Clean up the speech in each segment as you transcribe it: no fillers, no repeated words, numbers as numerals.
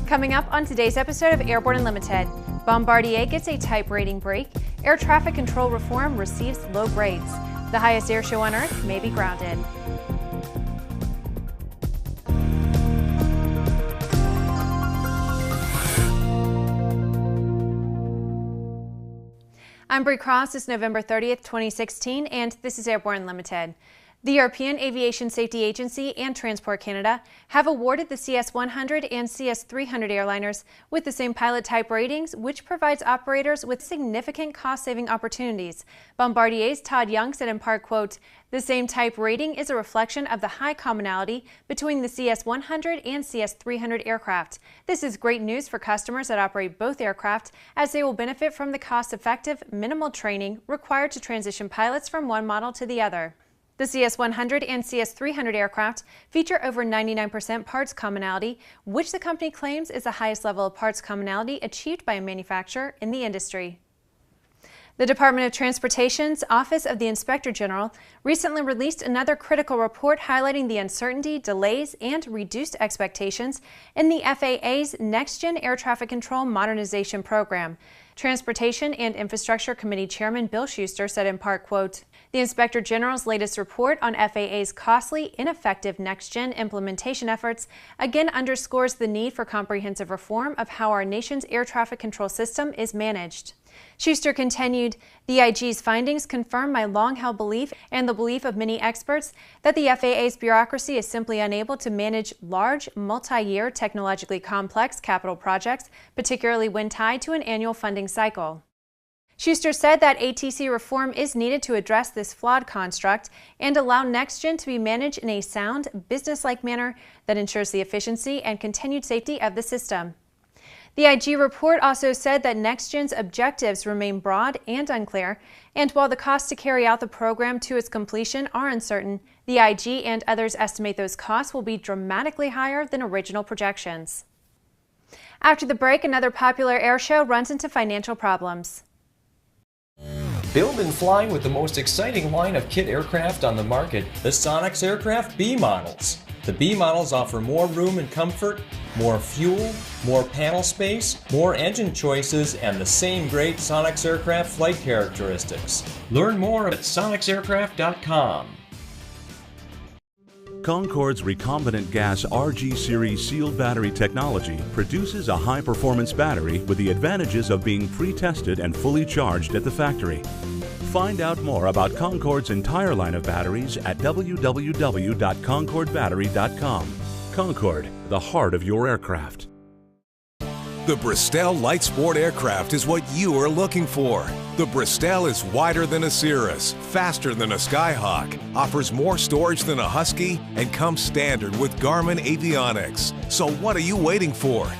Coming up on today's episode of Airborne Unlimited, Bombardier gets a type rating break, air traffic control reform receives low grades, the highest air show on Earth may be grounded. I'm Bree Cross. It's November 30th, 2016, and this is Airborne Unlimited. The European Aviation Safety Agency and Transport Canada have awarded the CS-100 and CS-300 airliners with the same pilot type ratings, which provides operators with significant cost-saving opportunities. Bombardier's Todd Young said in part, quote, "The same type rating is a reflection of the high commonality between the CS-100 and CS-300 aircraft. This is great news for customers that operate both aircraft, as they will benefit from the cost-effective, minimal training required to transition pilots from one model to the other." The CS-100 and CS-300 aircraft feature over 99% parts commonality, which the company claims is the highest level of parts commonality achieved by a manufacturer in the industry. The Department of Transportation's Office of the Inspector General recently released another critical report highlighting the uncertainty, delays, and reduced expectations in the FAA's Next-Gen Air Traffic Control Modernization Program. Transportation and Infrastructure Committee Chairman Bill Schuster said in part, quote, "The Inspector General's latest report on FAA's costly, ineffective next-gen implementation efforts again underscores the need for comprehensive reform of how our nation's air traffic control system is managed." Schuster continued, "The IG's findings confirm my long-held belief and the belief of many experts that the FAA's bureaucracy is simply unable to manage large, multi-year, technologically complex capital projects, particularly when tied to an annual funding cycle." Schuster said that ATC reform is needed to address this flawed construct and allow NextGen to be managed in a sound, business-like manner that ensures the efficiency and continued safety of the system. The IG report also said that NextGen's objectives remain broad and unclear, and while the costs to carry out the program to its completion are uncertain, the IG and others estimate those costs will be dramatically higher than original projections. After the break, another popular air show runs into financial problems. Build and fly with the most exciting line of kit aircraft on the market, the Sonex Aircraft B models. The B models offer more room and comfort, more fuel, more panel space, more engine choices, and the same great Sonex Aircraft flight characteristics. Learn more at sonexaircraft.com. Concorde's recombinant gas RG series sealed battery technology produces a high-performance battery with the advantages of being pre-tested and fully charged at the factory. Find out more about Concorde's entire line of batteries at www.concordebattery.com. Concorde, the heart of your aircraft. The Bristol Light Sport aircraft is what you are looking for. The Bristol is wider than a Cirrus, faster than a Skyhawk, offers more storage than a Husky, and comes standard with Garmin avionics. So what are you waiting for?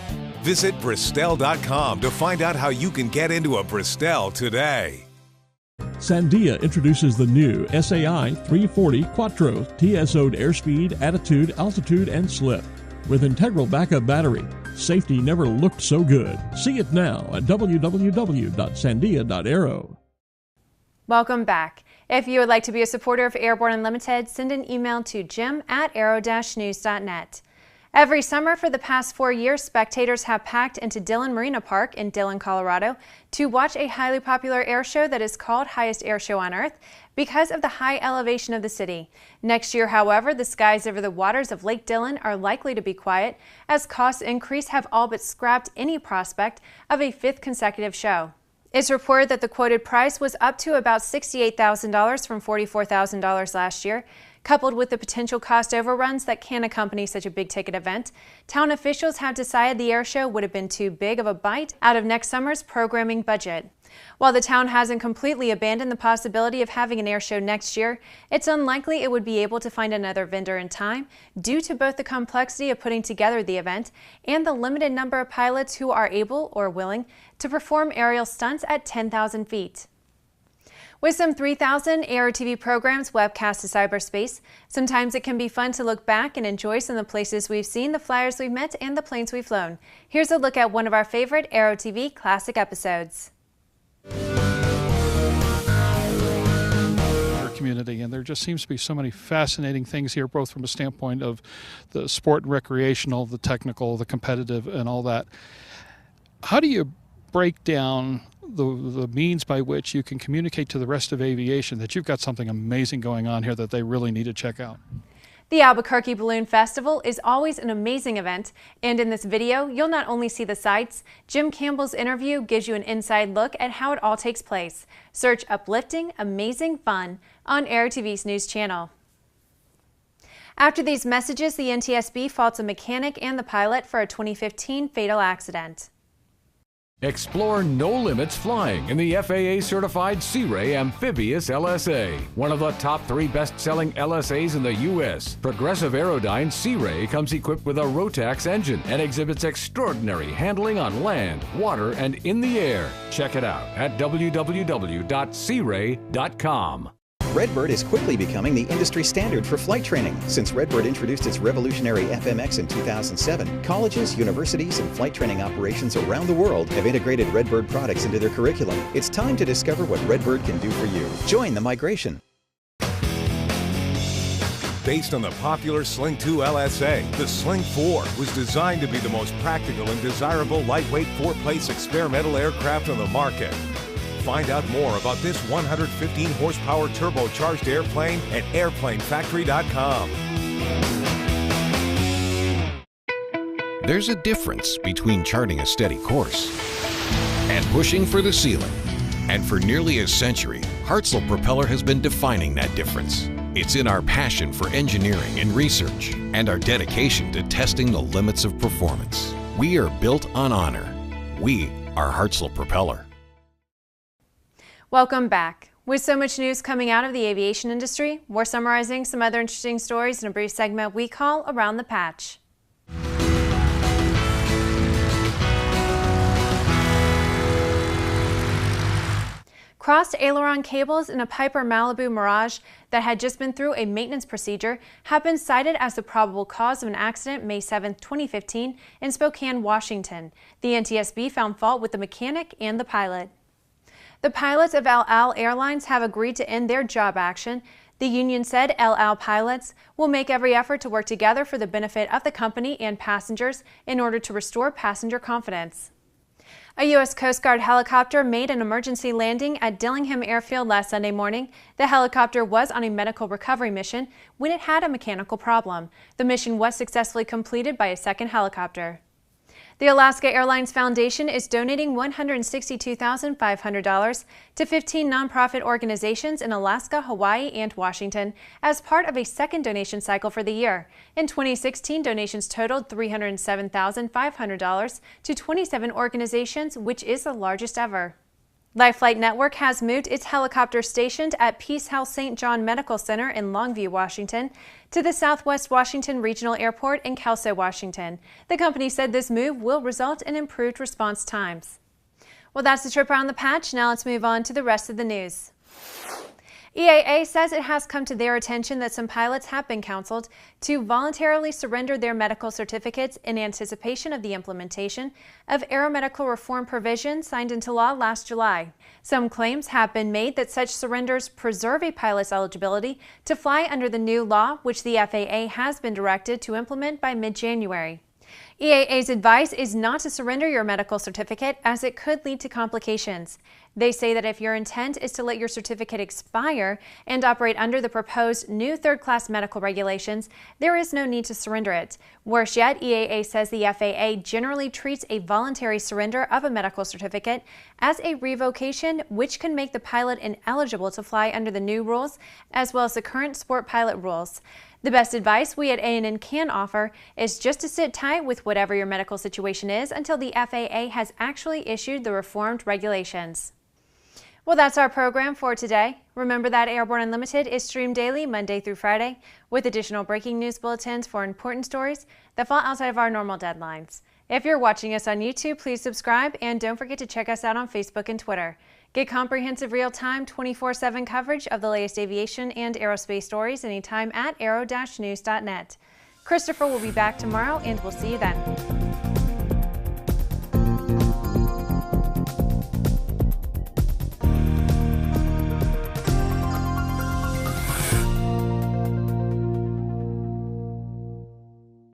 Visit Bristol.com to find out how you can get into a Bristol today. Sandia introduces the new SAI 340 Quattro TSO'd airspeed, attitude, altitude, and slip. With integral backup battery, safety never looked so good. See it now at www.sandia.aero. Welcome back. If you would like to be a supporter of Airborne Unlimited, send an email to jim@aero-news.net. Every summer for the past 4 years, spectators have packed into Dillon Marina Park in Dillon, Colorado to watch a highly popular air show that is called Highest Air Show on Earth because of the high elevation of the city. Next year, however, the skies over the waters of Lake Dillon are likely to be quiet as cost increase have all but scrapped any prospect of a 5th consecutive show. It's reported that the quoted price was up to about $68,000 from $44,000 last year. Coupled with the potential cost overruns that can accompany such a big-ticket event, town officials have decided the air show would have been too big of a bite out of next summer's programming budget. While the town hasn't completely abandoned the possibility of having an air show next year, it's unlikely it would be able to find another vendor in time due to both the complexity of putting together the event and the limited number of pilots who are able or willing to perform aerial stunts at 10,000 feet. With some 3,000 Aero TV programs webcast to cyberspace, sometimes it can be fun to look back and enjoy some of the places we've seen, the flyers we've met, and the planes we've flown. Here's a look at one of our favorite Aero TV classic episodes. community, and there just seems to be so many fascinating things here, both from a standpoint of the sport and recreational, the technical, the competitive, and all that. How do you break down the means by which you can communicate to the rest of aviation that you've got something amazing going on here that they really need to check out? The Albuquerque Balloon Festival is always an amazing event, and in this video, you'll not only see the sights, Jim Campbell's interview gives you an inside look at how it all takes place. Search Uplifting, Amazing Fun on Aero TV's news channel. After these messages, the NTSB faults a mechanic and the pilot for a 2015 fatal accident. Explore no-limits flying in the FAA-certified Sea Ray Amphibious LSA, one of the top 3 best-selling LSAs in the U.S. Progressive Aerodyne Sea Ray comes equipped with a Rotax engine and exhibits extraordinary handling on land, water, and in the air. Check it out at www.searay.com. Redbird is quickly becoming the industry standard for flight training. Since Redbird introduced its revolutionary FMX in 2007, colleges, universities, and flight training operations around the world have integrated Redbird products into their curriculum. It's time to discover what Redbird can do for you. Join the migration. Based on the popular Sling 2 LSA, the Sling 4 was designed to be the most practical and desirable lightweight 4-place experimental aircraft on the market. Find out more about this 115 horsepower turbocharged airplane at airplanefactory.com. There's a difference between charting a steady course and pushing for the ceiling. And for nearly a century, Hartzell Propeller has been defining that difference. It's in our passion for engineering and research and our dedication to testing the limits of performance. We are built on honor. We are Hartzell Propeller. Welcome back. With so much news coming out of the aviation industry, we're summarizing some other interesting stories in a brief segment we call Around the Patch. Crossed aileron cables in a Piper Malibu Mirage that had just been through a maintenance procedure have been cited as the probable cause of an accident May 7, 2015 in Spokane, Washington. The NTSB found fault with the mechanic and the pilot. The pilots of El Al Airlines have agreed to end their job action. The union said El Al pilots will make every effort to work together for the benefit of the company and passengers in order to restore passenger confidence. A U.S. Coast Guard helicopter made an emergency landing at Dillingham Airfield last Sunday morning. The helicopter was on a medical recovery mission when it had a mechanical problem. The mission was successfully completed by a second helicopter. The Alaska Airlines Foundation is donating $162,500 to 15 nonprofit organizations in Alaska, Hawaii, and Washington as part of a second donation cycle for the year. In 2016, donations totaled $307,500 to 27 organizations, which is the largest ever. Life Flight Network has moved its helicopter stationed at Peace Health St. John Medical Center in Longview, Washington, to the Southwest Washington Regional Airport in Kelso, Washington. The company said this move will result in improved response times. Well, that's the trip around the patch. Now let's move on to the rest of the news. EAA says it has come to their attention that some pilots have been counseled to voluntarily surrender their medical certificates in anticipation of the implementation of aeromedical reform provisions signed into law last July. Some claims have been made that such surrenders preserve a pilot's eligibility to fly under the new law, which the FAA has been directed to implement by mid-January. EAA's advice is not to surrender your medical certificate as it could lead to complications. They say that if your intent is to let your certificate expire and operate under the proposed new third-class medical regulations, there is no need to surrender it. Worse yet, EAA says the FAA generally treats a voluntary surrender of a medical certificate as a revocation, which can make the pilot ineligible to fly under the new rules as well as the current sport pilot rules. The best advice we at A&N can offer is just to sit tight with whatever your medical situation is until the FAA has actually issued the reformed regulations. Well, that's our program for today. Remember that Airborne Unlimited is streamed daily, Monday through Friday, with additional breaking news bulletins for important stories that fall outside of our normal deadlines. If you're watching us on YouTube, please subscribe and don't forget to check us out on Facebook and Twitter. Get comprehensive real-time 24/7 coverage of the latest aviation and aerospace stories anytime at aero-news.net. Christopher will be back tomorrow and we'll see you then.